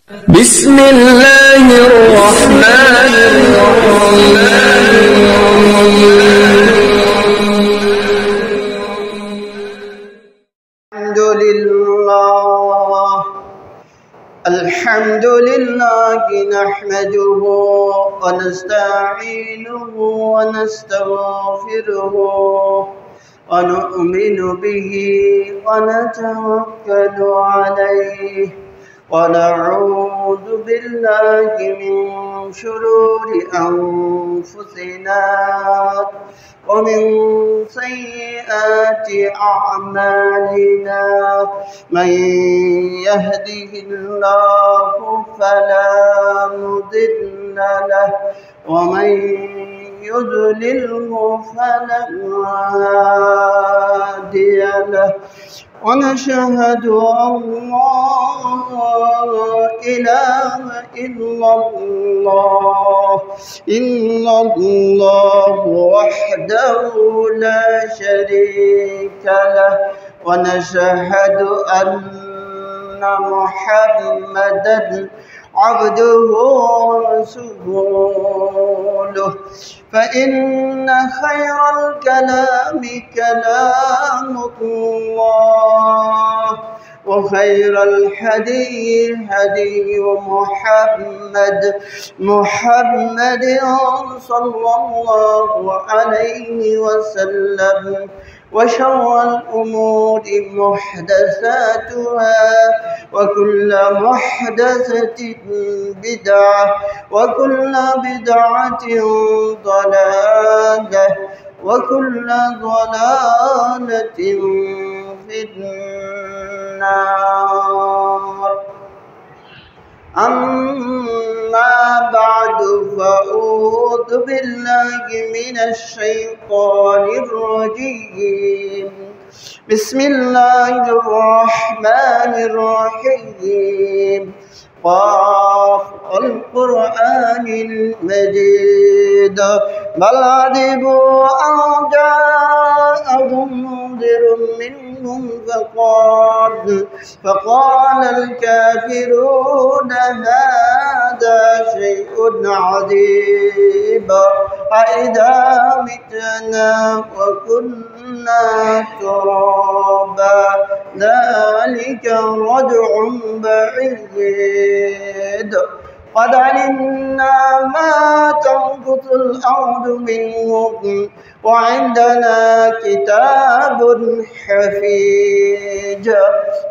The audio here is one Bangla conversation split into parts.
بسم الله الرحمن الحمد لله نحمده ونستعينه ونستغفره ونؤمن به ونتوكل عليه ونعوذ بالله من شرور أنفسنا ومن سيئات أعمالنا من يهده الله فلا مضل له ومن يضلله فلا هادي له ونشهد أن لا إله إلا الله وحده لا شريك له ونشهد أن محمدًا عبده ورسوله فإن خير الكلام كلام الله وخير الهدي هدي محمد صلى الله عليه وسلم وشر الأمور محدثاتها وكل محدثة بدعة وكل بدعة ضلالة وكل ضلالة في النار أما بعد فأعوذ بالله من الشيطان الرجيم بسم الله الرحمن الرحيم قاف القرآن المجيد بل عجبوا أن جاءهم منذر منهم فقال الكافرون هذا شيء عجيب أإذا متنا وكنا ترابا ذلك رجع بعيد قد علمنا ما تنقص الأرض منهم وعندنا كتاب حفيظ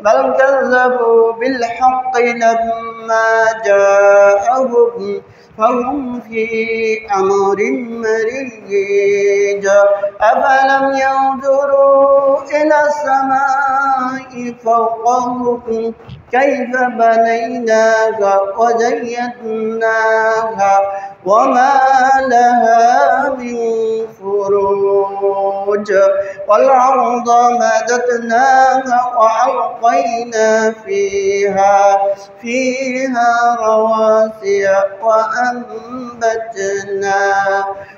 بل كذبوا بالحق لما جاءهم فهم في أمر مريج أفلم ينظروا إلى السماء فوقهم كيف بنيناها وزيناها وما لها من فروج والأرض مددناها وألقينا فيها رواسي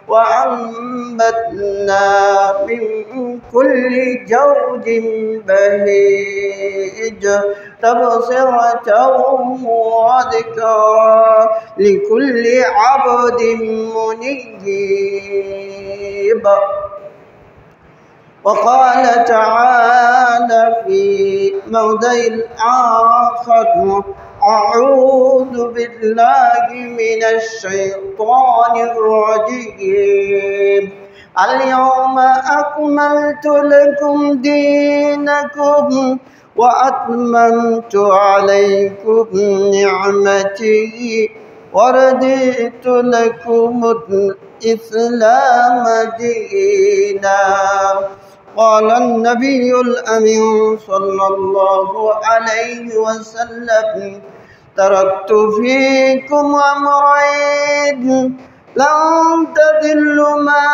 وأنبتنا من كل زوج بهيج تبصرة وذكرى لكل عبد منيب وقال تعالى في موضع آخر أعوذ بالله من الشيطان الرجيم اليوم أكملت لكم دينكم وأتممت عليكم نعمتي ورضيت لكم الإسلام دينا قال النبي الأمين صلى الله عليه وسلم تركت فيكم أمرين لن تضلوا ما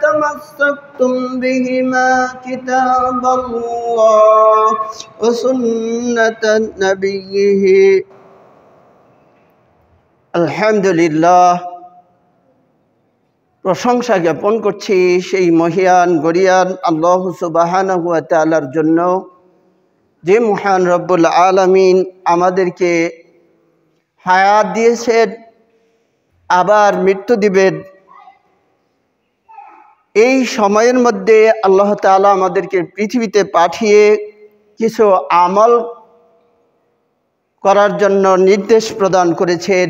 تمسكتم بهما كتاب الله وسنة نبيه الحمد لله প্রশংসা জ্ঞাপন করছি সেই মহিয়ান গরিয়ান আল্লাহ সুবহানাহু ওয়া তাআলার জন্য যে মহান রব্বুল আলামিন আমাদেরকে হায়াত দিয়েছেন, আবার মৃত্যু দিবেন। এই সময়ের মধ্যে আল্লাহ তাআলা আমাদেরকে পৃথিবীতে পাঠিয়ে কিছু আমল করার জন্য নির্দেশ প্রদান করেছেন।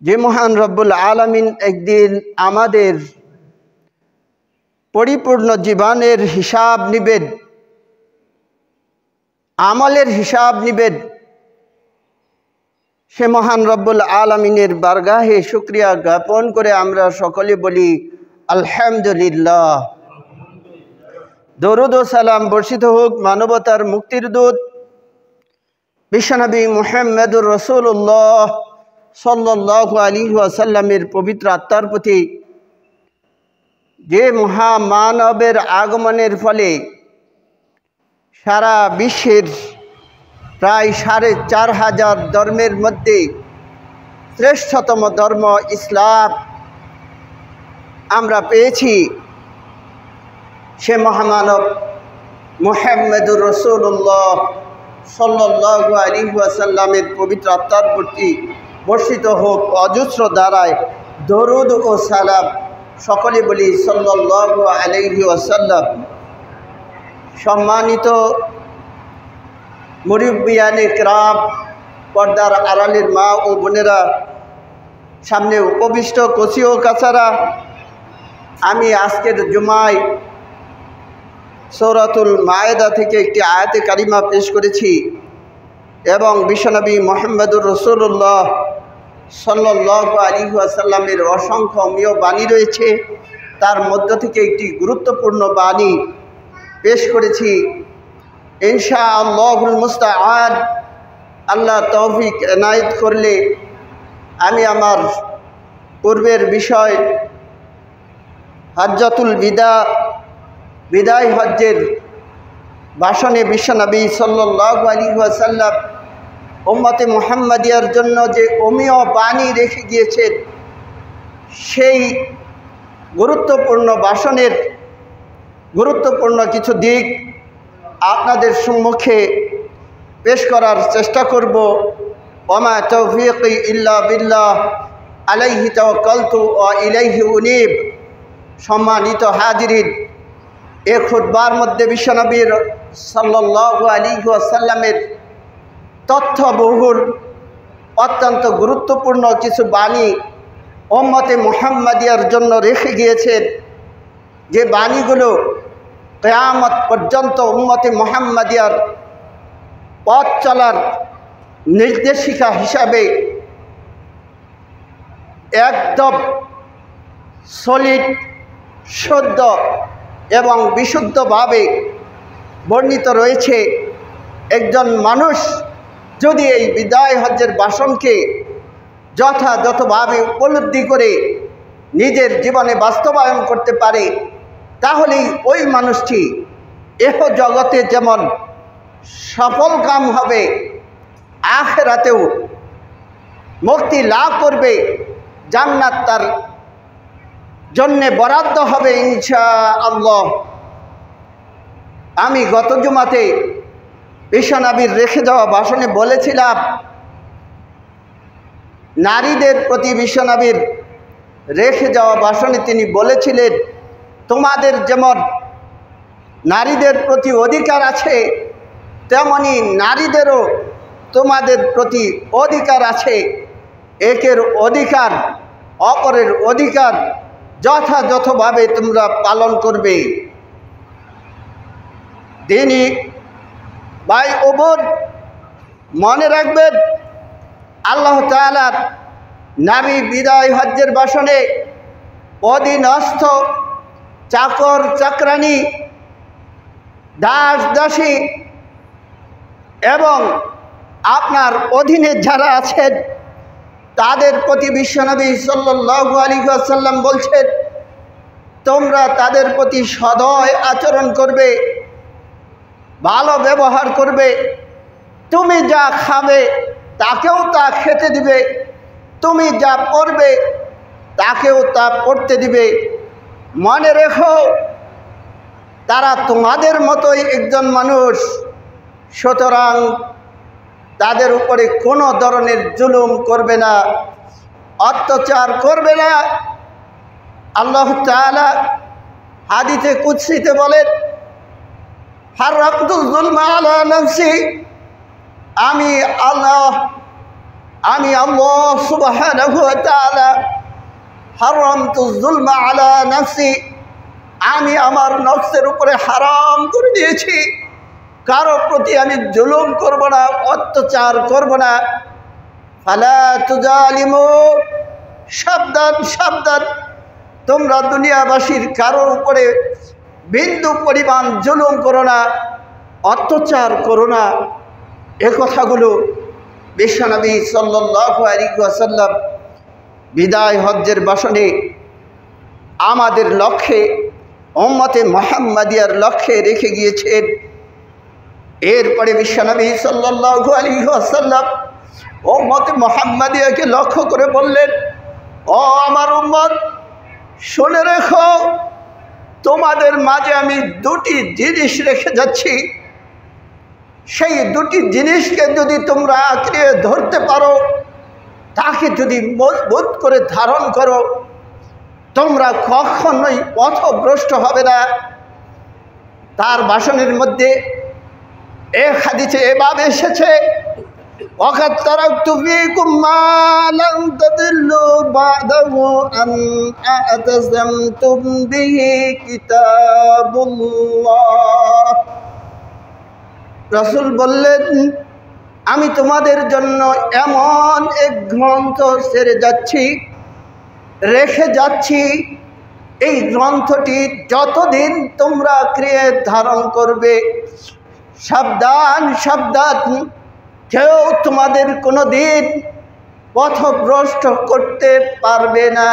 যে মহান রব্বুল আলামিন একদিন আমাদের পরিপূর্ণ জীবনের হিসাব নিবেন, আমলের হিসাব নিবেন, সে মহান রব্বুল আলামিনের বারগাহে শুকরিয়া জ্ঞাপন করে আমরা সকলে বলি আলহামদুলিল্লাহ। দরুদ ও সালাম বর্ষিত হোক মানবতার মুক্তির দূত বিশ্বনবী মুহাম্মদুর রাসূলুল্লাহ সাল্লাল্লাহু আলাইহি ওয়াসাল্লামের পবিত্র আত্মার প্রতি, যে মহামানবের আগমনের ফলে সারা বিশ্বের প্রায় ৪৫০০ ধর্মের মধ্যে শ্রেষ্ঠতম ধর্ম ইসলাম আমরা পেয়েছি। সে মহামানব মুহাম্মদুর রাসূলুল্লাহ সাল্লাল্লাহু আলাইহি ওয়াসাল্লামের পবিত্র আত্মার প্রতি বর্ষিত হোক অজস্র দ্বারায় দরুদ ও সালাম। সকলে বলি সাল্লাল্লাহু আলাইহি ওয়াসাল্লাম। সম্মানিত মুরব্বিয়ানে কিরাম, পর্দার আড়ালের মা ও বোনেরা, সামনে উপবিষ্ট কচি ও কাছারা, আমি আজকের জুমায় সূরাতুল মায়েদা থেকে একটি আয়াতে কারিমা পেশ করেছি এবং বিশ্বনবী মুহাম্মদুর রাসূলুল্লাহ সাল্লাল্লাহু আলাইহি ওয়াসাল্লামের অসংখ্য অমীয় বাণী রয়েছে, তার মধ্য থেকে একটি গুরুত্বপূর্ণ বাণী পেশ করেছি। ইনশাআল্লাহুল মুস্তাআন, আল্লাহ তৌফিক এনায়েত করলে আমি আমার পূর্বের বিষয় হজ্জাতুল বিদায় হজ্জের ভাষণে বিশ্বনবী সাল্লাল্লাহু আলাইহি ওয়াসাল্লাম উম্মতে মুহাম্মাদিয়ার জন্য যে অমীয় বাণী রেখে গিয়েছেন, সেই গুরুত্বপূর্ণ ভাষণের গুরুত্বপূর্ণ কিছু দিক আপনাদের সম্মুখে পেশ করার চেষ্টা করব। ওমা তৌফিকি ইল্লা বিল্লাহ, আলাইহি তাওয়াক্কালতু ওয়া ইলাইহি উনীব। সম্মানিত হাজিরিন, এ খুতবার মধ্যে বিশ্বনবীর সাল্লাল্লাহু আলাইহি ওয়াসাল্লামের তথ্যবহুল অত্যন্ত গুরুত্বপূর্ণ কিছু বাণী উম্মতে মুহাম্মাদিয়ার জন্য রেখে গিয়েছেন, যে বাণীগুলো কিয়ামত পর্যন্ত উম্মতে মুহাম্মাদিয়ার পথ চলার নির্দেশিকা হিসাবে একদম সলিড, শুদ্ধ এবং বিশুদ্ধভাবে বর্ণিত রয়েছে। একজন মানুষ যদি এই বিদায় হজ্জের ভাষণকে যথাযথভাবে উপলব্ধি করে নিজের জীবনে বাস্তবায়ন করতে পারে, তাহলেই ওই মানুষটি এহ জগতে যেমন সফল কাম হবে, আখিরাতেও মুক্তি লাভ করবে, জান্নাত তার জন্যে বরাদ্দ হবে ইনশাআল্লাহ। আমি গত জুমাতে বিশ্বনবীর রেখে যাওয়া ভাষণে বলেছিলাম, নারীদের প্রতি বিশ্বনবীর রেখে যাওয়া ভাষণে তিনি বলেছিলেন, তোমাদের যেমন নারীদের প্রতি অধিকার আছে, তেমনি নারীদেরও তোমাদের প্রতি অধিকার আছে। একের অধিকার অপরের অধিকার যথাযথভাবে তোমরা পালন করবে। দিনই ভাই ও বোন, মনে রাখবেন, আল্লাহ তাআলার নবী বিদায় হজ্জের ভাষণে অধীনস্থ চাকর চাকরানী, দাস দাসী এবং আপনার অধীনে যারা আছেন তাদের প্রতি বিশ্বনবী সাল্লাল্লাহু আলাইহি ওয়াসাল্লাম বলছেন, তোমরা তাদের প্রতি সদয় আচরণ করবে, ভালো ব্যবহার করবে। তুমি যা খাবে তাকেও তা খেতে দিবে, তুমি যা পড়বে তাকেও তা পড়তে দিবে। মনে রেখো, তারা তোমাদের মতোই একজন মানুষ, সুতরাং তাদের উপরে কোনো ধরনের জুলুম করবে না, অত্যাচার করবে না। আল্লাহ তাআলা হাদিসে কুদসিতে বলেন, হারামতু যুলমা আলা নাফসি, আমি আল্লাহ সুবহানাহু ওয়া তাআলা হারামতু যুলমা আলা নাফসি, আমি আমার নফসের উপরে হারাম করে দিয়েছি, কারো প্রতি আমি জুলুম করব না, অত্যাচার করব না। ফালা তুজালিমু, সাবধান সাবধান, তোমরা দুনিয়াবাসীর কারোর উপরে বিন্দু পরিমাণ জুলুম করো না, অত্যাচার করো না। এ কথাগুলো বিশ্বনবী সাল্লাল্লাহু আলাইহি ওয়াসাল্লাম বিদায় হজ্জের ভাষণে আমাদের লক্ষ্যে, উম্মতে মুহাম্মাদিয়ার লক্ষ্যে রেখে গিয়েছেন। এরপরে বিশ্বনবী সাল্লাল্লাহু আলাইহি ওয়াসাল্লাম উম্মতে মুহাম্মাদিয়াকে লক্ষ্য করে বললেন, ও আমার উম্মত, শুনে রেখো, তোমাদের মাঝে আমি দুটি জিনিস রেখে যাচ্ছি। সেই দুটি জিনিসকে যদি তোমরা আঁকড়ে ধরতে পারো, তাকে যদি মজবুত করে ধারণ করো, তোমরা কখনোই পথভ্রষ্ট হবে না। তার ভাষণের মধ্যে এক হাদিসে এভাবে এসেছে, ওয়াকাদ তারাকতু ফীকুম মা লান তাদিল্লু বা'দাহু আন আ'তাসামতুম বিহি কিতাবুল্লাহ। রাসূল বললেন, আমি তোমাদের জন্য এমন এক গ্রন্থ ছেড়ে যাচ্ছি, রেখে যাচ্ছি, এই গ্রন্থটি যতদিন তোমরা আঁকড়ে ধারণ করবে, সাবধান সাবধান, কেউ তোমাদের কোনো দিন পথভ্রষ্ট করতে পারবে না।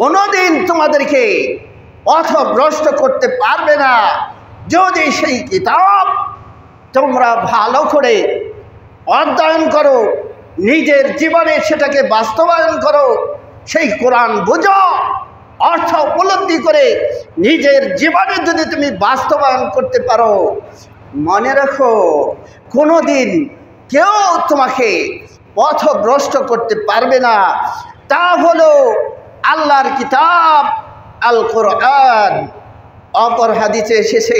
কোনো দিন তোমাদেরকে পথভ্রষ্ট করতে পারবে না, যদি সেই কিতাব তোমরা ভালো করে অধ্যয়ন করো, নিজের জীবনে সেটাকে বাস্তবায়ন করো, সেই কোরআন বুঝো, অর্থ উপলব্ধি করে নিজের জীবনে যদি তুমি বাস্তবায়ন করতে পারো, মনে রাখো কোনো দিন কেউ তোমাকে পথভ্রষ্ট করতে পারবে না। তা হলো আল্লাহর কিতাব আল কোরআন। অপর হাদিসে এসেছে,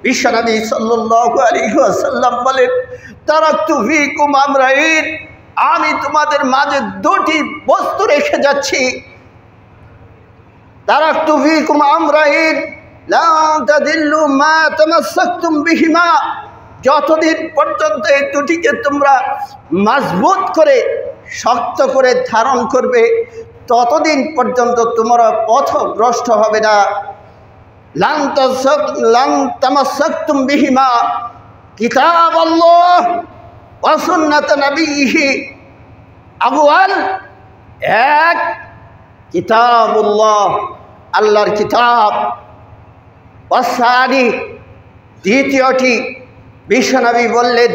বিশ্বনবী সাল্লাল্লাহু আলাইহি ওয়াসাল্লাম বলেন, তারাকতু ফীকুম আমরাইন, আমি তোমাদের মাঝে দুটি বস্তু রেখে যাচ্ছি। তারাকতু ফীকুম আমরাইন লা তাদিল্লু মা তামাসসাকতুম বিহিমা, যতদিন পর্যন্ত এই দুটিকে তোমরা মজবুত করে শক্ত করে ধারণ করবে, ততদিন পর্যন্ত তোমরা পথভ্রষ্ট হবে না। লান তামাসসাকতুম বিহিমা কিতাবাল্লাহ ওয়া সুন্নাত নবিয়্যিহি, আউয়াল এক, কিতাবুল্লাহ, আল্লাহর কিতাব, ওয়াসানি, দ্বিতীয়টি বিশ্বনবী বললেন,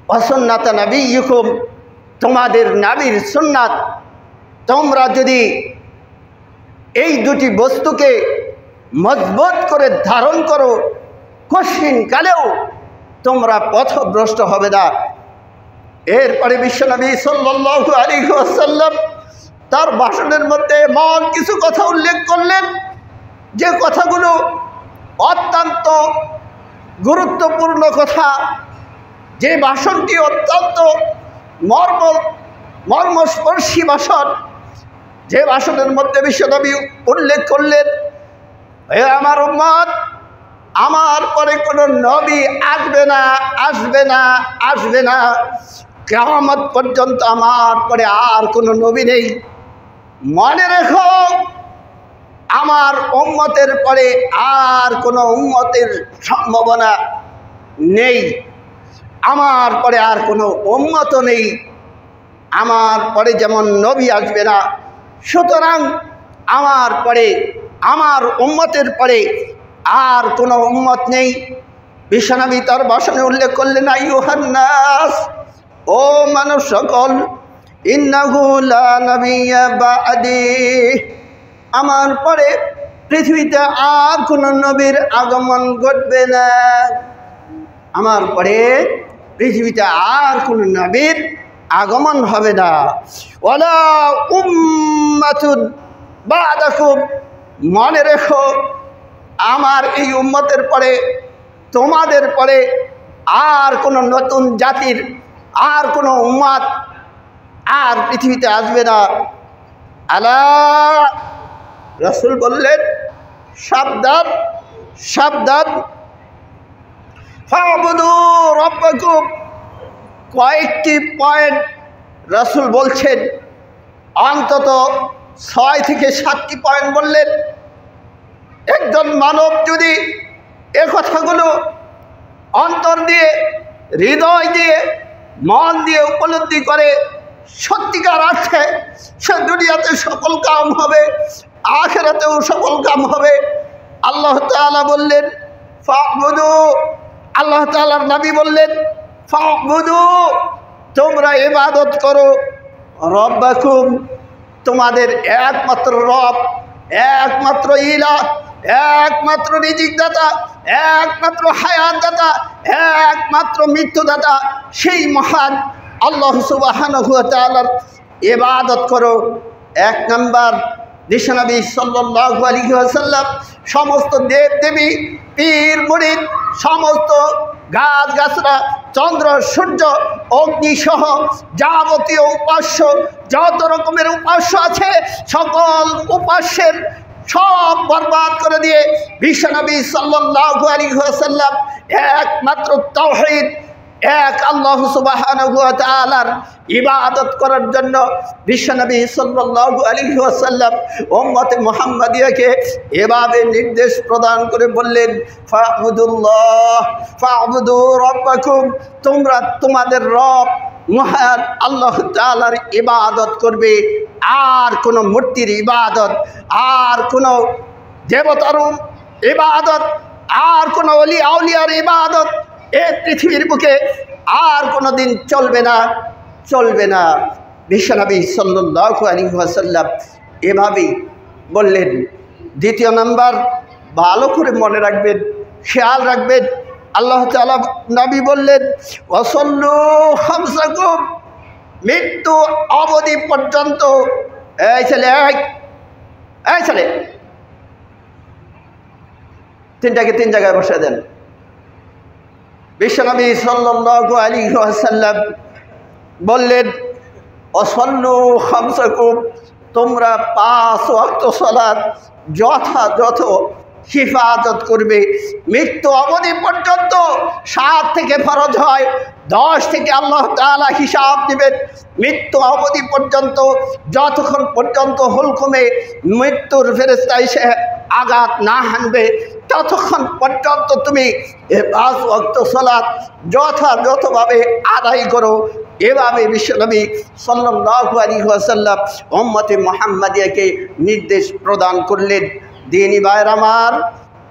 ওয়া সুন্নাত নবিয়্যিকুম, তোমাদের নবীর সুন্নাত। তোমরা যদি এই দুটি বস্তুকে মজবুত করে ধারণ করো, কঠিন কালেও তোমরা পথভ্রষ্ট হবে না। এরপরে বিশ্বনবী সাল্লাল্লাহু আলাইহি ওয়াসাল্লাম তার ভাষণের মধ্যে এমন কিছু কথা উল্লেখ করলেন, যে কথাগুলো অত্যন্ত গুরুত্বপূর্ণ কথা, যে ভাষণটি অত্যন্ত মর্মস্পর্শী ভাষণ, যে ভাষণের মধ্যে বিশ্বনবী উল্লেখ করলেন, হে আমার উম্মত, আমার পরে কোনো নবী আসবে না, আসবে না, আসবে না, কিয়ামত পর্যন্ত আমার পরে আর কোনো নবী নেই। মনে রেখো, আমার উম্মতের পরে আর কোনো উম্মতের সম্ভাবনা নেই, আমার পরে আর কোনো উম্মতও নেই, আমার পরে যেমন নবী আসবে না, সুতরাং আমার পরে, আমার উম্মতের পরে আর কোনো উম্মত নেই। বিশ্বনবী তার ভাষণে উল্লেখ করলেন, আইয়ুহান নাস, ও মানুষ সকল, ইন্নাহু লা নাবিয়্যা বা'দি, আমার পরে পৃথিবীতে আর কোনো নবীর আগমন ঘটবে না, আমার পরে পৃথিবীতে আর কোন নবীর আগমন হবে না। ওয়ালা উম্মাতুন বা'দাকুম, মনে রেখো আমার এই উম্মতের পরে, তোমাদের পরে আর কোনো নতুন জাতির আর কোনো উম্মত আর পৃথিবীতে আসবে না। আলা, রাসূল বললেন সাবধান সাবধান। ফা'বুদু রাব্বাকুম, কয়েকটি পয়েন্ট রাসূল বলছেন, অন্তত 6 থেকে 7টি পয়েন্ট বললেন। একজন মানব যদি এ কথাগুলো অন্তর দিয়ে, হৃদয় দিয়ে, মন দিয়ে উপলব্ধি করে, সত্যিকার অর্থে সে দুনিয়াতে সফল কাম হবে, আখিরাতেও সফল কাম হবে। আল্লাহ তাআলা বললেন ফা'বুদু, আল্লাহ তাআলার নবী বললেন ফা'বুদু, তোমরা ইবাদত করো রব্বাকুম, তোমাদের একমাত্র রব, একমাত্র ইলাহ, একমাত্র রিজিক দাতা, একমাত্র হায়াত দাতা, একমাত্র মৃত্যুদাতা, সেই মহান আল্লাহ সুবহানাহু ওয়া তাআলার ইবাদত করো। 1 নাম্বার, বিশ্বনবী সাল্লাল্লাহু আলাইহি ওয়াসাল্লাম সমস্ত দেব দেবী, পীর মুরিদ, সমস্ত গাছ গাছরা, চন্দ্র সূর্য অগ্নি সহ যাবতীয় উপাস্য, যত রকমের উপাস্য আছে সকল উপাস্যের সব বরবাদ করে দিয়ে বিশ্বনবী সাল্লাল্লাহু আলাইহি ওয়াসাল্লাম একমাত্র তাওহীদ, এক আল্লাহ সুবহানাহু ওয়া তাআলার ইবাদত করার জন্য বিশ্বনবী সাল্লাল্লাহু আলাইহি ওয়াসাল্লাম উম্মতে মুহাম্মাদিয়াকে এভাবে নির্দেশ প্রদান করে বললেন ফা'বুদুল্লাহ ফা'বুদু রাব্বাকুম, তোমরা তোমাদের রব মহান আল্লাহ তাআলার ইবাদত করবে। আর কোনো মূর্তির ইবাদত, আর কোনো দেবতার ইবাদত, আর কোনো ওলি আউলিয়ার ইবাদত এই পৃথিবীর বুকে আর কোনো দিন চলবে না, চলবে না। বিশ্বনবী সাল্লাল্লাহু আলাইহি ওয়াসাল্লাম এভাবেই বললেন। 2 নাম্বার, ভালো করে মনে রাখবেন, খেয়াল রাখবেন, আল্লাহ তাআলা নবী বললেন ওয়াসাল্লু খামসাকুম, মৃত্যু অবধি পর্যন্ত। এই ছেলে, এই ছেলে, 3টাকে 3 জায়গায় বসে দেন। বিশ্বনবী সাল্লাল্লাহু আলাইহি ওয়াসাল্লাম বললেন ওয়াসাল্লু খামসাকুম, তোমরা 5 ওয়াক্ত সালাত যথাযথ হিফাজত করবে মৃত্যু অবধি পর্যন্ত। 7 থেকে ফরজ হয়, 10 থেকে আল্লাহ তাআলা হিসাব দিবেন। মৃত্যু অবধি পর্যন্ত, যতক্ষণ পর্যন্ত হুলকুমে মৃত্যুর ফেরেশতা এসে আঘাত না হানবে ততক্ষণ পর্যন্ত তুমি 5 ওয়াক্ত সালাত যথাযথভাবে আদায় করো। এভাবে বিশ্বনবী সাল্লাল্লাহু আলাইহি ওয়াসাল্লাম উম্মতে মুহাম্মাদিয়াকে নির্দেশ প্রদান করলেন। দিনী ভাইয়ের আমার,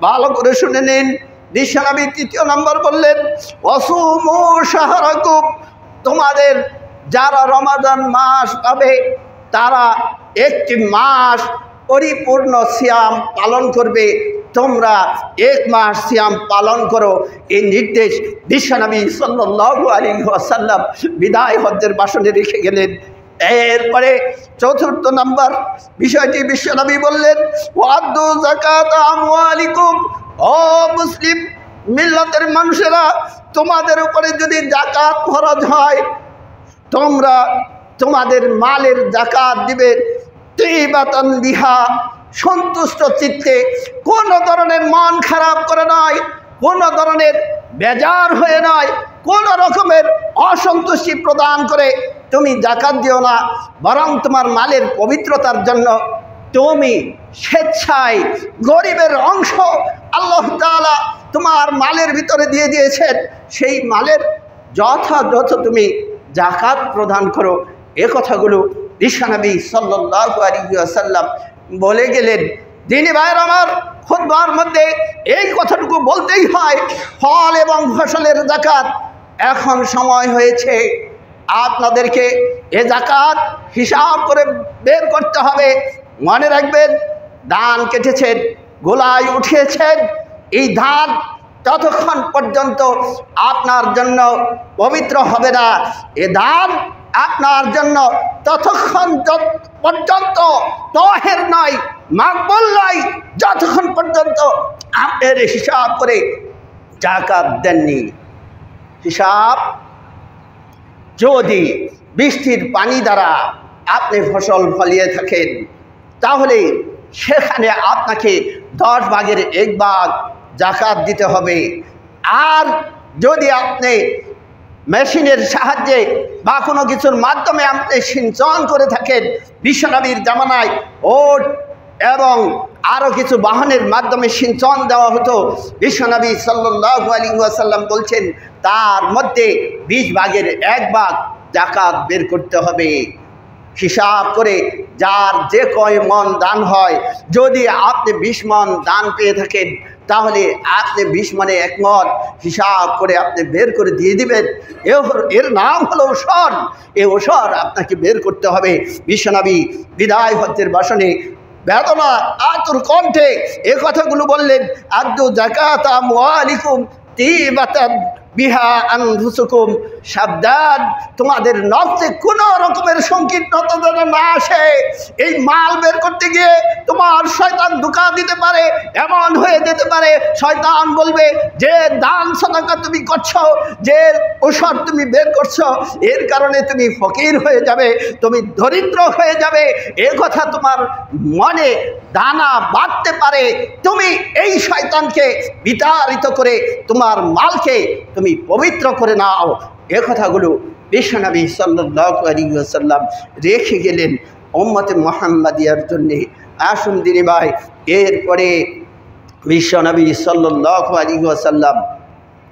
ভালো করে শুনে নিন। বিশ্বনবী 3 নম্বর বললেন ওয়াসুমু শাহরাকুম, তোমাদের যারা রমাদান মাস পাবে তারা 1টি মাস পরিপূর্ণ সিয়াম পালন করবে। তোমরা 1 মাস সিয়াম পালন করো। এই নির্দেশ বিশ্বনবী সাল্লাল্লাহু আলাইহি ওয়াসাল্লাম বিদায় হজ্জের ভাষণে রেখে গেলেন। এরপরে 4 নম্বর বিষয়টি বিশ্বনবী বললেন ওয়াদ্দু যাকাত আমওয়ালিকুম, ও মুসলিম মিল্লাতের মানুষেরা, তোমাদের উপরে যদি যাকাত ফরজ হয় তোমরা তোমাদের মালের যাকাত দিবে তিবাতান বিহা, সন্তুষ্ট চিত্তে, কোনো ধরনের মন খারাপ করে নয়, কোনো ধরনের বেজার হয়ে নয়, কোনো রকমের অসন্তুষ্টি প্রদান করে তুমি যাকাত দিও না, বরং তোমার মালের পবিত্রতার জন্য তুমি স্বেচ্ছায় গরিবের অংশ আল্লাহ তাআলা তোমার মালের ভিতরে দিয়ে দিয়েছেন, সেই মালের যথাযথ তুমি যাকাত প্রদান করো। এ কথাগুলো বিশ্বনবী সাল্লাল্লাহু আলাইহি ওয়াসাল্লাম বলে গেলেন। দিনী ভাইয়ের আমার, খুতবার মধ্যে এই কথাটুকু বলতেই হয়, ফল এবং ফসলের যাকাত এখন সময় হয়েছে আপনাদেরকে এ যাকাত হিসাব করে বের করতে হবে। মনে রাখবেন, ধান কেটেছেন, গোলায় উঠিয়েছেন, এই ধান ততক্ষণ পর্যন্ত আপনার জন্য পবিত্র হবে না। এ দান আপনার জন্য ততক্ষণ পর্যন্ত তহের নয়, মাকবুল নয়, যতক্ষণ পর্যন্ত আপনার হিসাব করে যাকাত দেননি। হিসাব, যদি বৃষ্টির পানি দ্বারা আপনি ফসল ফলিয়ে থাকেন তাহলে সেখানে আপনাকে 10 ভাগের 1 ভাগ যাকাত দিতে হবে। আর যদি আপনি মেশিনের সাহায্যে বা কোনো কিছুর মাধ্যমে আপনি সিঞ্চন করে থাকেন, বিশ্বনবীর জামানায় ওট এবং আরও কিছু বাহনের মাধ্যমে সিঞ্চন দেওয়া হতো। বিশ্বনবী সাল্লাল্লাহু আলাইহি ওয়াসাল্লাম বলছেন তার মধ্যে 20 ভাগের 1 ভাগ যাকাত বের করতে হবে। হিসাব করে যার যে কয় মন দান হয়, যদি আপনি 20 মন দান পেয়ে থাকেন তাহলে আপনি 20 মনে 1 মন হিসাব করে আপনি বের করে দিয়ে দিবেন। এর নাম হলো ওসর। এই ওসর আপনাকে বের করতে হবে। বিশ্বনবী বিদায় হজ্জের ভাষণে বেদনা আতুর কণ্ঠে এ কথাগুলো বললেন, আদ্দু যাকাত আমওয়ালিকুম তিবাতান বিহা আনফুসুকুম, সাবধান তোমাদের নফসে কোনো রকমের সংকীর্ণতা যেন না আসে। এই মাল বের করতে গিয়ে তোমার শয়তান ধোঁকা দিতে পারে, এমন হয়ে যেতে পারে শয়তান বলবে যে দান সাদাকা তুমি করছো, যে ওসর তুমি বের করছো, এর কারণে তুমি ফকির হয়ে যাবে, তুমি দরিদ্র হয়ে যাবে। এ কথা তোমার মনে দানা বাঁধতে পারে। তুমি এই শয়তানকে বিতাড়িত করে তোমার মালকে তুমি পবিত্র করে নাও। এ কথাগুলো বিশ্বনবী সাল্লাল্লাহু আলাইহি ওয়াসাল্লাম রেখে গেলেন উম্মতে মুহাম্মাদিয়ার জন্যে। আসুন দিনী ভাই, এরপরে বিশ্বনবী সাল্লাল্লাহু আলাইহি ওয়াসাল্লাম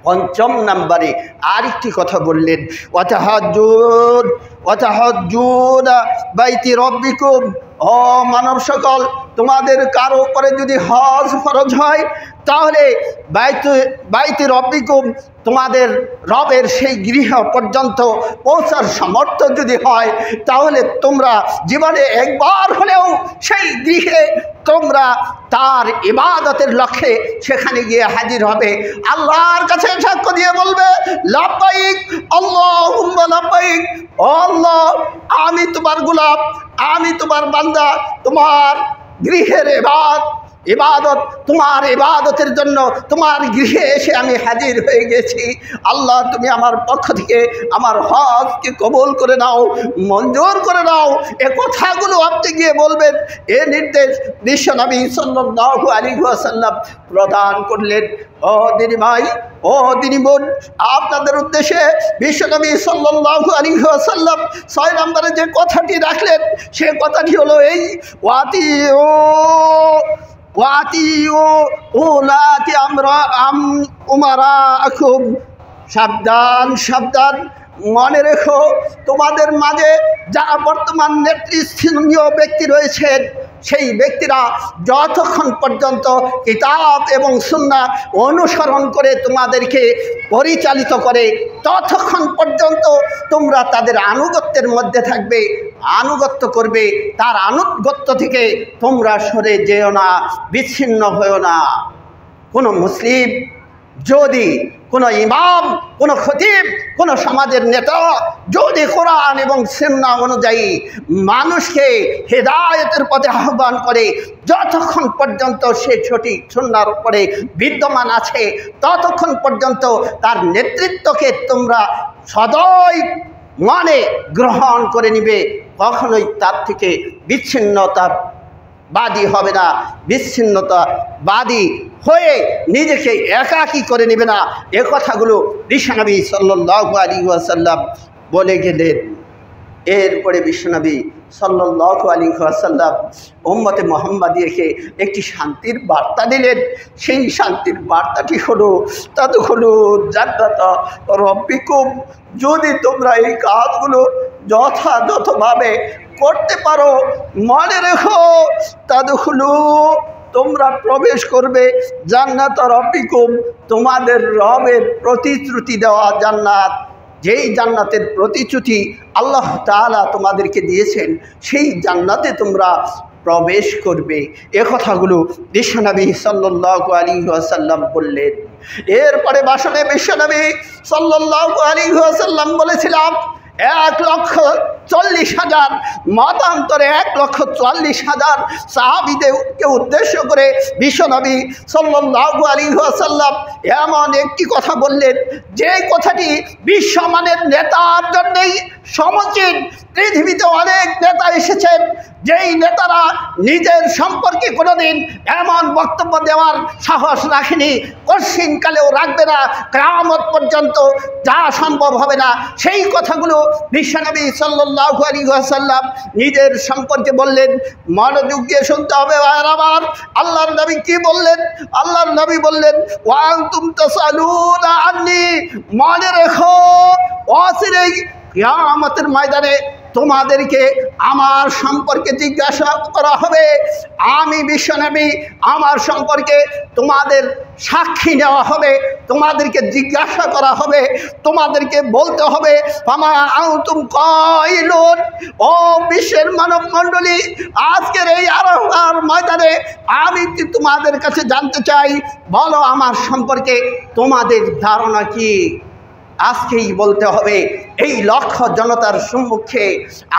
৫ম নম্বরে আরেকটি কথা বললেন, ওয়াতাহাজ্জুদ বাইতি রব্বিকুম, ও মানব সকল, তোমাদের কারো উপরে যদি হজ ফরজ হয় তাহলে বাইতি রব্বিকুম, তোমাদের রবের সেই গৃহ পর্যন্ত পৌঁছার সামর্থ্য যদি হয় তাহলে তোমরা জীবনে একবার হলেও সেই গৃহে তোমরা তার ইবাদতের লক্ষ্যে সেখানে গিয়ে হাজির হবে। আল্লাহর কাছে সাক্ষ্য দিয়ে বলবে, লাব্বাইক আল্লাহুম্মা লাব্বাইক, ও আল্লাহ আমি তোমার গোলাম, আমি তোমার বান্দা, তোমার গৃহের ইবাদত, তোমার ইবাদতের জন্য তোমার গৃহে এসে আমি হাজির হয়ে গেছি। আল্লাহ তুমি আমার পক্ষ থেকে আমার হজকে কবুল করে নাও, মঞ্জুর করে নাও। এ কথাগুলো আপনি গিয়ে বলবেন। এ নির্দেশ বিশ্বনবী সাল্লাল্লাহু আলাইহি ওয়াসাল্লাম প্রদান করলেন। ও দিনী ভাই, ও দিনী বোন, আপনাদের উদ্দেশ্যে বিশ্বনবী সাল্লাল্লাহু আলাইহি ওয়াসাল্লাম 6 নম্বরে যে কথাটি রাখলেন সে কথাটি হলো এই, উলাতি উমারাকুম, সাবধান সাবধান, মনে রেখো তোমাদের মাঝে যারা বর্তমান নেতৃস্থানীয় ব্যক্তি রয়েছেন সেই ব্যক্তিরা যতক্ষণ পর্যন্ত কিতাব এবং সুন্নাহ অনুসরণ করে তোমাদেরকে পরিচালিত করে ততক্ষণ পর্যন্ত তোমরা তাদের আনুগত্যের মধ্যে থাকবে, আনুগত্য করবে। তার আনুগত্য থেকে তোমরা সরে যেও না, বিচ্ছিন্ন হয়েও না। কোনো মুসলিম যদি, কোনো ইমাম, কোনো খতিব, কোনো সমাজের নেতা যদি কোরআন এবং সুন্নাহ অনুযায়ী মানুষকে হেদায়েতের পথে আহ্বান করে, যতক্ষণ পর্যন্ত সে সঠিক সুন্নাহর উপরে বিদ্যমান আছে ততক্ষণ পর্যন্ত তার নেতৃত্বকে তোমরা সদয় মনে গ্রহণ করে নিবে, কখনোই তার থেকে বিচ্ছিন্নতাবাদী হবে না, বিচ্ছিন্নতাবাদী হয়ে নিজেকে একাকী করে নেবে না। এ কথাগুলো বিশ্বনবী সাল্লাল্লাহু আলাইহি ওয়াসাল্লাম বলে গেলেন। এরপরে বিশ্বনবী সাল্লাল্লাহু আলাইহি ওয়াসাল্লাম উম্মতে মুহাম্মাদিয়াকে একটি শান্তির বার্তা দিলেন। সেই শান্তির বার্তাটি হলো, তাদখুলু জান্নাতা রাব্বিকুম, যদি তোমরা এই কাজগুলো যথাযথভাবে করতে পারো, মনে রেখো, তাদখুলু, তোমরা প্রবেশ করবে জান্নাত রাব্বিকুম, তোমাদের রবের প্রতিশ্রুতি দেওয়া জান্নাত, যেই জান্নাতের প্রতিশ্রুতি আল্লাহ তাআলা তোমাদেরকে দিয়েছেন সেই জান্নাতে তোমরা প্রবেশ করবে। এ কথাগুলো বিশ্বনবী সাল্লাল্লাহু আলাইহি ওয়াসাল্লাম বললেন। এরপরে ভাষণে বিশ্বনবী সাল্লাল্লাহু আলাইহি ওয়াসাল্লাম বলেছিলাম 1,40,000 মতান্তরে 1,40,000 সাহাবীদেরকে উদ্দেশ্য করে বিশ্বনবী সাল্লাল্লাহু আলাইহি ওয়াসাল্লাম এমন একটি কথা বললেন, যে কথাটি বিশ্বমানের নেতার জন্যই সমুচিত। পৃথিবীতে অনেক নেতা এসেছেন, যেই নেতারা নিজের সম্পর্কে কোনোদিন এমন বক্তব্য দেওয়ার সাহস রাখেনি, কঠিনকালেও রাখবে না, কিয়ামত পর্যন্ত যা সম্ভব হবে না। সেই কথাগুলো বিশ্বনবী সাল্লাল্লাহু আলাইহি ওয়াসাল্লাম নিজের সম্পর্কে বললেন। মনোযোগ দিয়ে শুনতে হবে আমার। আল্লাহর নবী কি বললেন? আল্লাহর নবী বললেন, ওয়া আনতুম তাসালুনা আন্নী, মনে রেখো অচিরেই কিয়ামতের ময়দানে তোমাদেরকে আমার সম্পর্কে জিজ্ঞাসা করা হবে। আমি বিশ্বনবী, আমার সম্পর্কে তোমাদের সাক্ষী নেওয়া হবে, তোমাদেরকে জিজ্ঞাসা করা হবে, তোমাদেরকে বলতে হবে ফামা আনতুম কাইলুন। ও বিশ্বের মানব মণ্ডলী, আজকের এই আরাফার ময়দানে আমি তোমাদের কাছে জানতে চাই, বলো আমার সম্পর্কে তোমাদের ধারণা কি? আজকেই বলতে হবে এই লক্ষ জনতার সম্মুখে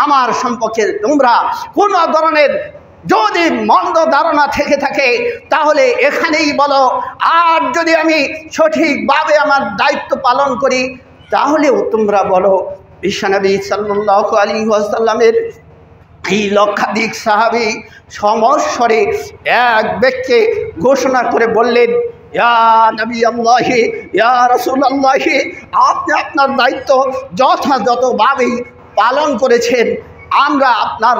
আমার সম্পর্কে তোমরা কোনো ধরনের যদি মন্দ ধারণা থেকে থাকে তাহলে এখানেই বলো। আর যদি আমি সঠিকভাবে আমার দায়িত্ব পালন করি তাহলেও তোমরা বলো। বিশ্বনবী সাল্লাল্লাহু আলাইহি ওয়াসাল্লামের এই লক্ষাধিক সাহাবী সমস্বরে এক ব্যক্তিকে ঘোষণা করে বললেন, ইয়া নবী আল্লাহি, ইয়া রাসূলুল্লাহি, আপনি আপনার দায়িত্ব যথাযথভাবেই পালন করেছেন। আমরা আপনার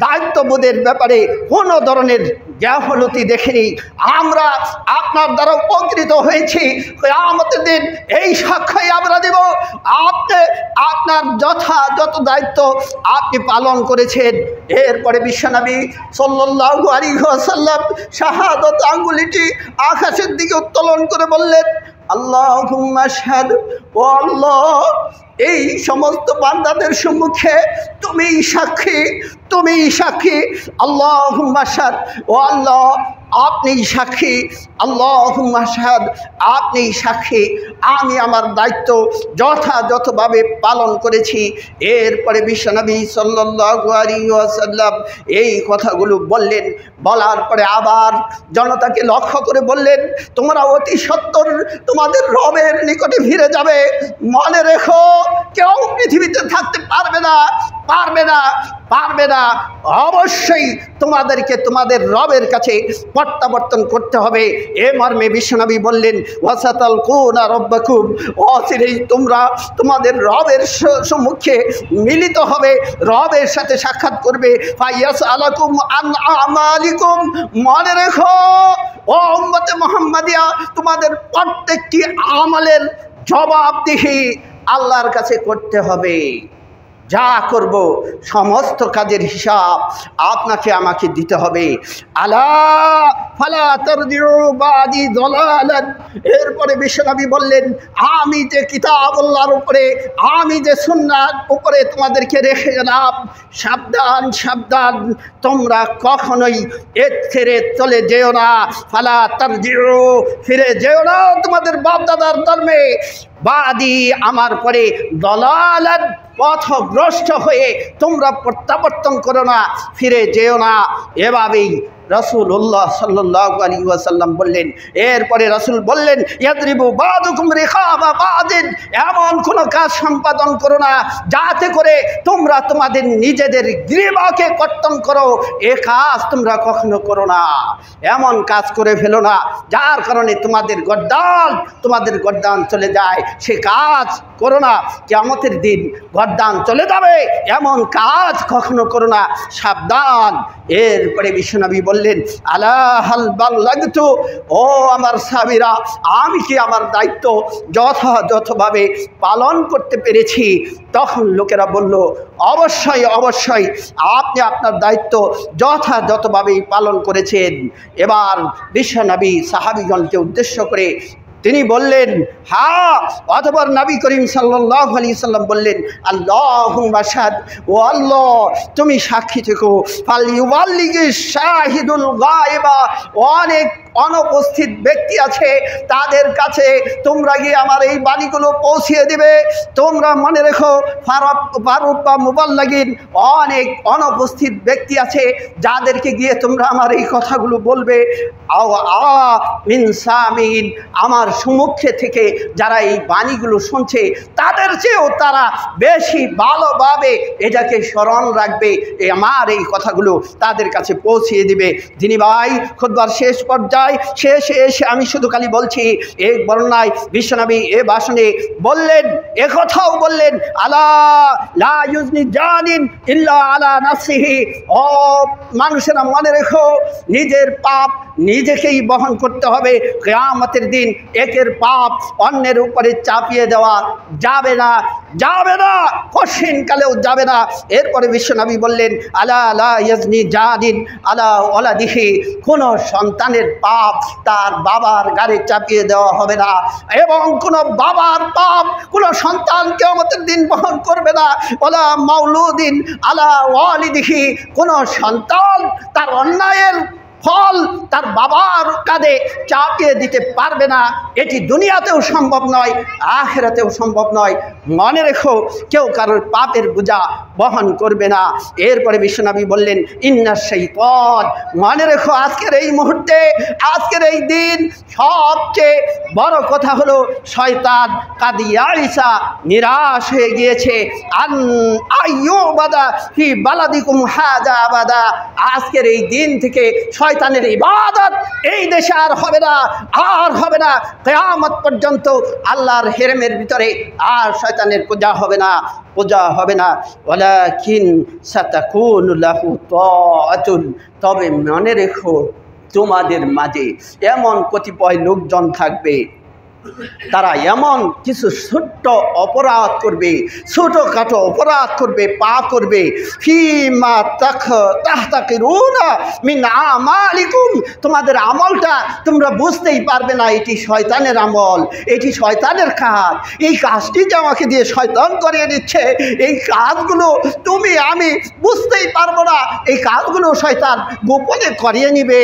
দায়িত্ববোধের ব্যাপারে কোনো ধরনের গাফলতি দেখিনি। আমরা আপনার দ্বারা উপকৃত হয়েছি। কিয়ামতের দিন এই সাক্ষ্যই আমরা দেব, আপনি আপনার যথাযথ দায়িত্ব আপনি পালন করেছেন। এরপরে বিশ্বনবী সাল্লাল্লাহু আলাইহি ওয়াসাল্লাম শাহাদাত আঙ্গুলিটি আকাশের দিকে উত্তোলন করে বললেন, আল্লাহুম্মা আশহাদু, ও আল্লাহ, এই সমস্ত বান্দাদের সম্মুখে তুমি সাক্ষী, তুমি সাক্ষী। আল্লাহুম্মা আশহাদ, ও আল্লাহ আপনি সাক্ষী। আল্লাহুম্মা আশহাদ, আপনি সাক্ষী, আমি আমার দায়িত্ব যথাযথভাবে পালন করেছি। এরপরে বিশ্বনবী সাল্লাল্লাহু আলাইহি ওয়াসাল্লাম এই কথাগুলো বললেন। বলার পরে আবার জনতাকে লক্ষ্য করে বললেন, তোমরা অতি সত্বর তোমাদের রবের নিকটে ফিরে যাবে। মনে রেখো, কেউ পৃথিবীতে থাকতে পারবে না, পারবে না, পারবে না। অবশ্যই তোমাদেরকে তোমাদের রবের কাছে প্রত্যাবর্তন করতে হবে। এ মর্মে বিশ্বনবী বললেন, ওয়াসাতালকুনা রাব্বাকুম, অচিরেই তোমরা তোমাদের রবের সম্মুখে মিলিত হবে, রবের সাথে সাক্ষাৎ করবে। ফায়াসআলাকুম আন আমালিকুম, মনে রেখো ও উম্মতে মুহাম্মাদিয়া, তোমাদের প্রত্যেকটি আমলের জবাবদিহি আল্লাহর কাছে করতে হবে। যা করব সমস্ত কাজের হিসাব আপনাকে আমাকে দিতে হবে। আলা ফালা তারজিউ বাদি যালালান। এরপরে বিশ্বনবী বললেন, আমি যে কিতাবুল্লাহর উপরে, আমি যে সুন্নাহর উপরে তোমাদেরকে রেখে গেলাম, সাবধান সাবধান, তোমরা কখনোই এর ছেড়ে চলে যেও না। ফালা তারজিউ, ফিরে যেও না তোমাদের বাপদাদার ধর্মে, বাদি, আমার পরে, দলালান, পথভ্রষ্ট হয়ে তোমরা প্রত্যাবর্তন করো না, ফিরে যেও না। এভাবেই রাসূলুল্লাহ সাল্লাল্লাহু আলাইহি ওয়াসাল্লাম বললেন। এরপরে রাসূল বললেন, ইয়াদরিবু বাদুকুম রিকাবা বাদিন, এমন কোনো কাজ সম্পাদন করো না যাতে করে তোমরা তোমাদের নিজেদের গ্রীবাকে কর্তন করো। এ কাজ তোমরা কখনো করো না, এমন কাজ করে ফেলো না যার কারণে তোমাদের গর্দান চলে যায়। সে কাজ করো না, কিয়ামতের দিন গর্দান চলে যাবে, এমন কাজ কখনো করো না, সাবধান। এরপরে বিশ্বনবী বললেন, আলা হাল বাল্লাগতু, ও আমার সাহাবীরা, আমি কি আমার দায়িত্ব যথাযথভাবে পালন করতে পেরেছি? তখন লোকেরা বলল, অবশ্যই অবশ্যই আপনি আপনার দায়িত্ব যথাযথভাবেই পালন করেছেন। এবার বিশ্বনবী সাহাবীগণকে উদ্দেশ্য করে তিনি বললেন হ্যাঁ। অতঃপর নবী করিম সাল্লাল্লাহু আলাইহি সাল্লাম বললেন আল্লাহুম্মা শাহাদ, ও আল্লাহ তুমি সাক্ষী থেকো, ফালইউবাল্লিগিশ শাহিদুল গায়বা, অনেক অনুপস্থিত ব্যক্তি আছে তাদের কাছে তোমরা গিয়ে আমার এই বাণীগুলো পৌঁছিয়ে দিবে। তোমরা মনে রেখো ফারুক বা মুবাল্লিগিন, অনেক অনুপস্থিত ব্যক্তি আছে যাদেরকে গিয়ে তোমরা আমার এই কথাগুলো বলবে। মিন সামিন, আমার সম্মুখে থেকে যারা এই বাণীগুলো শুনছে তাদের চেয়েও তারা বেশি ভালোভাবে এটাকে স্মরণ রাখবে, আমার এই কথাগুলো তাদের কাছে পৌঁছিয়ে দিবে। যিনি ভাই খুতবার শেষ পর্যায়ে শেষে এসে আমি শুধু খালি বলছি, এই বর্ণনায় বিশ্বনবী এ ভাষণে বললেন, একথাও বললেন আলা লা ইউজনি জানিন ইল্লা আলা নাফসিহি, ও মানুষেরা মনে রেখো নিজের পাপ নিজেকেই বহন করতে হবে। কিয়ামতের দিন একের পাপ অন্যের উপরে চাপিয়ে দেওয়া যাবে না, যাবে না, কঠিনকালেও যাবে না। এরপরে বিশ্বনবী বললেন আলা লা ইয়াজনি জানিন আলা ওয়ালাদিহি, কোনো সন্তানের পাপ তার বাবার গাড়ি চাপিয়ে দেওয়া হবে না, এবং কোনো বাবার পাপ কোনো সন্তান কিয়ামতের দিন বহন করবে না। ওয়ালা মাউলুদিন আলা ওয়ালিদিহি, কোনো সন্তান তার অন্যায়ের ফল তার বাবার কাঁধে চাপিয়ে দিতে পারবে না। এটি দুনিয়াতেও সম্ভব নয়, আখিরাতেও সম্ভব নয়। মনে রেখো কেউ কারোর পাপের বোঝা বহন করবে না। এরপরে বিশ্বনবী বললেন ইন্না শাইতান, মনে রেখো আজকের এই মুহূর্তে, আজকের এই দিন সবচেয়ে বড় কথা হলো শয়তান কাদিয়াইসা, নিরাশ হয়ে গিয়েছে। আন আইয়ুবাদা ফি বালাদিকুম হাযা আবাদা, আজকের এই দিন থেকে শয়তানের ইবাদত এই দেশে আর হবে না, আর হবে না কিয়ামত পর্যন্ত। আল্লাহর হেরেমের ভিতরে আর শয়তানের পূজা হবে না, পূজা হবে না। ওয়ালাকিন সাতাকুনু লাহু তাআতুন, তবে মনে রেখো তোমাদের মাঝে এমন কতিপয় লোকজন থাকবে তারা এমন কিছু ছোট্ট অপরাধ করবে, ছোটোখাটো অপরাধ করবে, পাপ করবে। ফিমা তাহতাকিরুনা মিন আমালিকুম, তোমাদের আমলটা তোমরা বুঝতেই পারবে না এটি শয়তানের আমল, এটি শয়তানের কাজ। এই কাজটি যে আমাকে দিয়ে শয়তান করিয়ে দিচ্ছে, এই কাজগুলো তুমি আমি বুঝতেই পারবো না, এই কাজগুলো শয়তান গোপনে করিয়ে নিবে,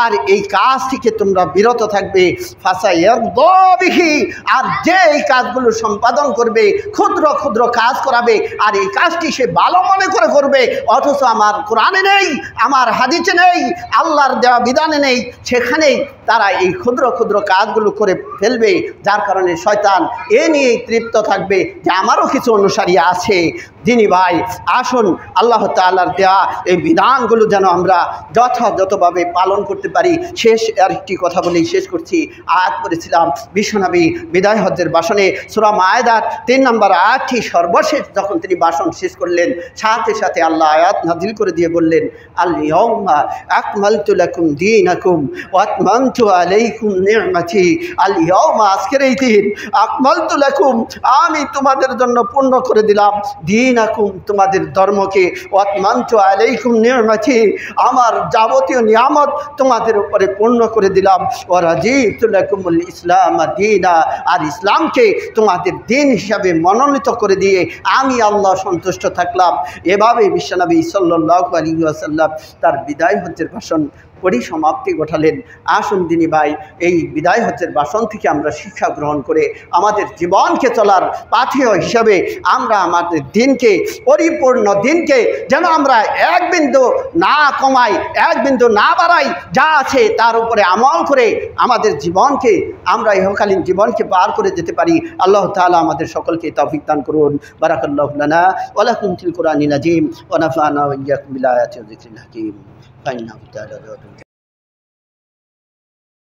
আর এই কাজ থেকে তোমরা বিরত থাকবে। ফাসায়ারদাবিহি, আর যে এই কাজগুলো সম্পাদন করবে, ক্ষুদ্র ক্ষুদ্র কাজ করাবে, আর এই কাজটি সে ভালো মনে করে করবে, অথচ আমার কোরআনে নেই, আমার হাদিসে নেই, আল্লাহর দেওয়া বিধানে নেই, সেখানেই তারা এই ক্ষুদ্র ক্ষুদ্র কাজগুলো করে ফেলবে, যার কারণে শয়তান এ নিয়েই তৃপ্ত থাকবে যে আমারও কিছু অনুসারী আছে। যিনি ভাই আসুন আল্লাহ তাআলার দেওয়া এই বিধানগুলো যেন আমরা যথাযথভাবে পালন করতে পারি। শেষ আরেকটি কথা বলেই শেষ করছি। আয়াত করেছিলাম বিশ্বনবী বিদায় হজ্জের ভাষণে সূরা মায়েদার 3 নম্বর আয়াতটি সর্বশেষ যখন তিনি ভাষণ শেষ করলেন, সাথে সাথে আল্লাহ আয়াত নাজিল করে দিয়ে বললেন আল ইয়াউমা আকমালতু লাকুম দীনাকুম ওয়া আতমামতু আলাইকুম নি'মাতি, আল ইয়াউমা, আজকের এই দিন, আকমালতু লাকুম, আমি তোমাদের জন্য পূর্ণ করে দিলাম, দীনাকুম, তোমাদের ধর্মকে, ওয়া আতমামতু আলাইকুম নি'মাতি, আমার যাবতীয় নিয়ামত তোমাদের উপরে পূর্ণ করে দিলাম, ওয়া রাদিতু লাকুমুল ইসলাম দীনা, আর ইসলামকে তোমাদের দিন হিসাবে মনোনীত করে দিয়ে আমি আল্লাহ সন্তুষ্ট থাকলাম। এভাবে বিশ্বনবী সাল্লাল্লাহু আলাইহি ওয়াসাল্লাম তার বিদায় হজ্জের ভাষণ পরিসমাপ্তি ঘটালেন। আসুন দিনী ভাই, এই বিদায় হজ্জের ভাষণ থেকে আমরা শিক্ষা গ্রহণ করে আমাদের জীবনকে চলার পাথেয় হিসাবে আমরা আমাদের দিনকে, পরিপূর্ণ দিনকে যেন আমরা এক বিন্দু না কমাই, এক বিন্দু না বাড়াই, যা আছে তার উপরে আমল করে আমাদের জীবনকে, আমরা ইহকালীন জীবনকে পার করে যেতে পারি। আল্লাহ তাআলা আমাদের সকলকে তৌফিক দান করুন। বারাকাল্লাহু লানা ওয়া লাকুম ফিল কুরআনিল আযীম ওয়া নাফা'না ওয়া ইয়্যাকুম বিল আয়াতি ওয়া যিকরিল হাকীম।